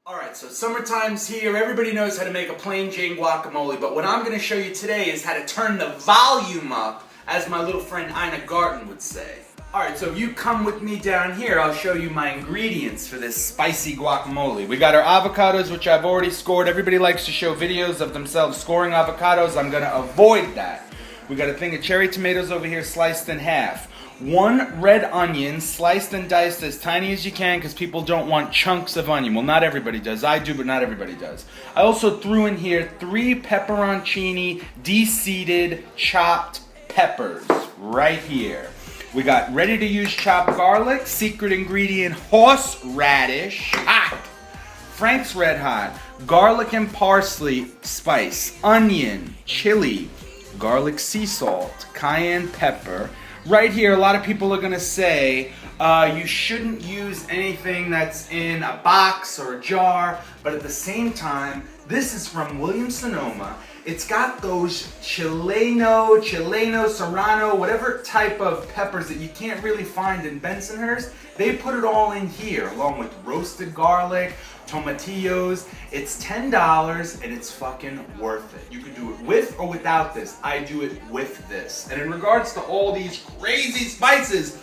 Alright, so summertime's here. Everybody knows how to make a plain Jane guacamole, but what I'm going to show you today is how to turn the volume up, as my little friend Ina Garten would say. Alright, so if you come with me down here, I'll show you my ingredients for this spicy guacamole. We got our avocados, which I've already scored. Everybody likes to show videos of themselves scoring avocados. I'm going to avoid that. We got a thing of cherry tomatoes over here sliced in half. 1 red onion, sliced and diced as tiny as you can because people don't want chunks of onion. Well, not everybody does. I do, but not everybody does. I also threw in here 3 pepperoncini, de-seeded, chopped peppers right here. We got ready-to-use chopped garlic, secret ingredient horseradish, hot, Frank's Red Hot, garlic and parsley spice, onion, chili, garlic sea salt, cayenne pepper. Right here, a lot of people are going to say you shouldn't use anything that's in a box or a jar, but at the same time, this is from Williams-Sonoma. It's got those Chileno, Serrano, whatever type of peppers that you can't really find in Bensonhurst. They put it all in here, along with roasted garlic, tomatillos. It's $10 and it's fucking worth it. You can do it with or without this. I do it with this. And in regards to all these crazy spices,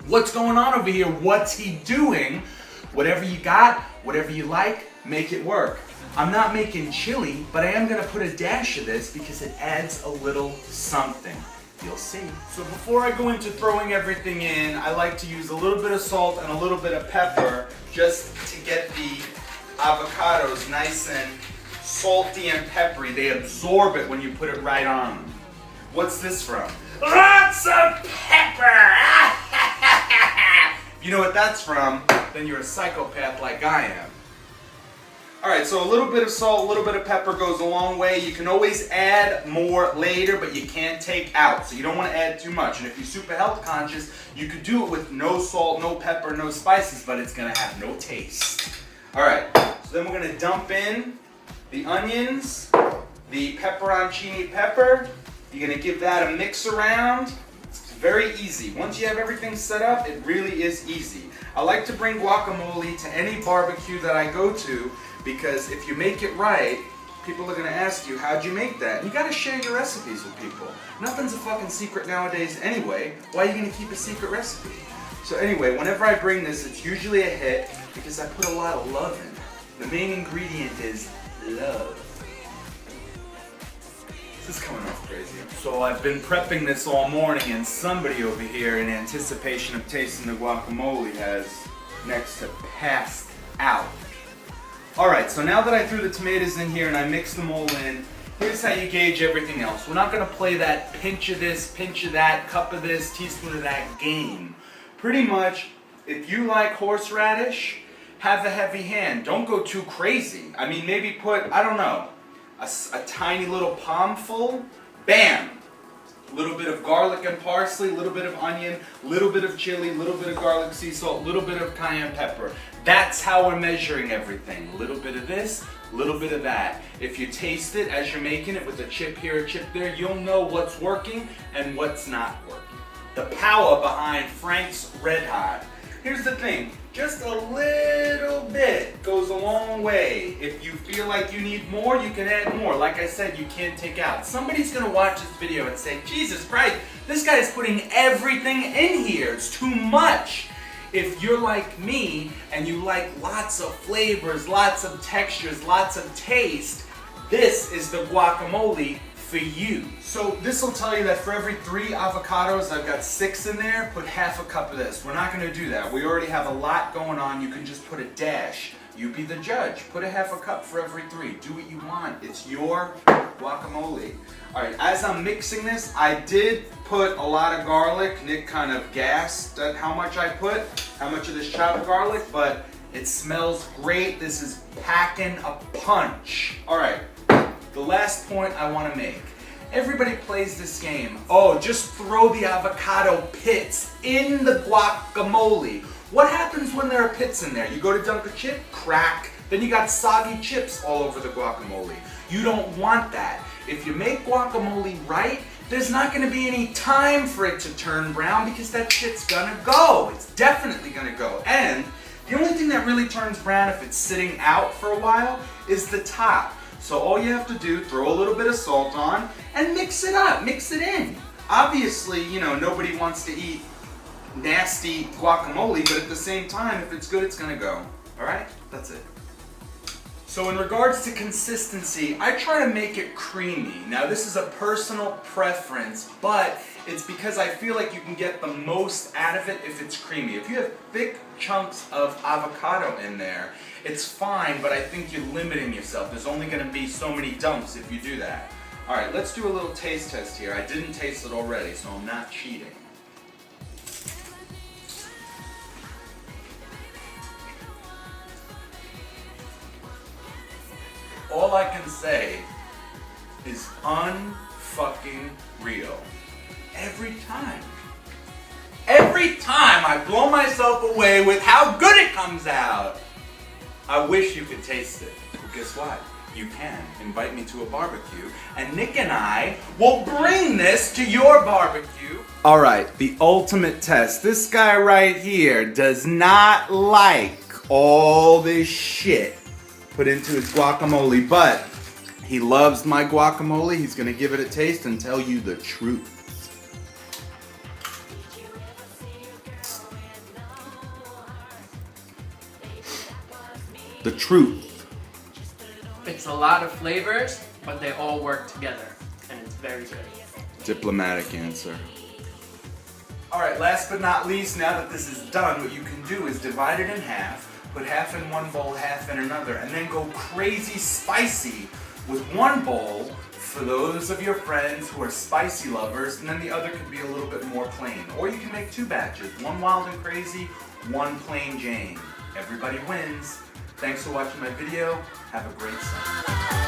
what's going on over here? What's he doing? Whatever you got, whatever you like, make it work. I'm not making chili, but I am gonna put a dash of this because it adds a little something. You'll see. So before I go into throwing everything in, I like to use a little bit of salt and a little bit of pepper just to get the avocados nice and salty and peppery. They absorb it when you put it right on them. What's this from? Lots of pepper! If you know what that's from, then you're a psychopath like I am. Alright, so a little bit of salt, a little bit of pepper goes a long way. You can always add more later, but you can't take out. So you don't want to add too much. And if you're super health conscious, you could do it with no salt, no pepper, no spices, but it's going to have no taste. Alright, so then we're going to dump in the onions, the pepperoncini pepper. You're going to give that a mix around. It's very easy. Once you have everything set up, it really is easy. I like to bring guacamole to any barbecue that I go to, because if you make it right, people are going to ask you, how'd you make that? You got to share your recipes with people. Nothing's a fucking secret nowadays anyway. Why are you going to keep a secret recipe? So anyway, whenever I bring this, it's usually a hit because I put a lot of love in it. The main ingredient is love. This is coming off crazy. So I've been prepping this all morning, and somebody over here in anticipation of tasting the guacamole has next to passed out. Alright, so now that I threw the tomatoes in here and I mixed them all in, here's how you gauge everything else. We're not going to play that pinch of this, pinch of that, cup of this, teaspoon of that game. Pretty much, if you like horseradish, have a heavy hand. Don't go too crazy. I mean, maybe put, I don't know, a tiny little palmful. Bam! A little bit of garlic and parsley, a little bit of onion, a little bit of chili, a little bit of garlic sea salt, a little bit of cayenne pepper. That's how we're measuring everything. A little bit of this, a little bit of that. If you taste it as you're making it with a chip here, a chip there, you'll know what's working and what's not working. The power behind Frank's Red Hot. Here's the thing, just a little bit goes a long way. If you feel like you need more, you can add more. Like I said, you can't take out. Somebody's gonna watch this video and say, Jesus Christ, this guy's putting everything in here. It's too much. If you're like me and you like lots of flavors, lots of textures, lots of taste, this is the guacamole for you. So this will tell you that for every 3 avocados, I've got 6 in there, put half a cup of this. We're not going to do that. We already have a lot going on. You can just put a dash. You be the judge. Put a half a cup for every 3. Do what you want. It's your guacamole. Alright, as I'm mixing this, I did put a lot of garlic. Nick kind of gasped at how much I put, how much of this chopped garlic, but it smells great. This is packing a punch. Alright, the last point I want to make. Everybody plays this game. Oh, just throw the avocado pits in the guacamole. What happens when there are pits in there? You go to dunk a chip, crack, then you got soggy chips all over the guacamole. You don't want that. If you make guacamole right, there's not going to be any time for it to turn brown because that shit's gonna go. It's definitely gonna go. And The only thing that really turns brown if it's sitting out for a while is the top. So all you have to do, throw a little bit of salt on and mix it up, mix it in. Obviously, you know, nobody wants to eat nasty guacamole, but at the same time, if it's good, it's gonna go. All right, that's it. So in regards to consistency, I try to make it creamy. Now this is a personal preference, but it's because I feel like you can get the most out of it if it's creamy. If you have thick chunks of avocado in there, it's fine, but I think you're limiting yourself. There's only gonna be so many dumps if you do that. All right, let's do a little taste test here. I didn't taste it already, so I'm not cheating. All I can say is unfucking real. Every time I blow myself away with how good it comes out. I wish you could taste it. Well, guess what? You can. Invite me to a barbecue, and Nick and I will bring this to your barbecue. All right, the ultimate test. This guy right here does not like all this shit put into his guacamole, but he loves my guacamole. He's gonna give it a taste and tell you the truth. The truth. It's a lot of flavors, but they all work together, and it's very good. Diplomatic answer. All right, last but not least, now that this is done, what you can do is divide it in half, put half in one bowl, half in another, and then go crazy spicy with one bowl for those of your friends who are spicy lovers, and then the other could be a little bit more plain. Or you can make two batches, one wild and crazy, one plain Jane. Everybody wins. Thanks for watching my video. Have a great summer.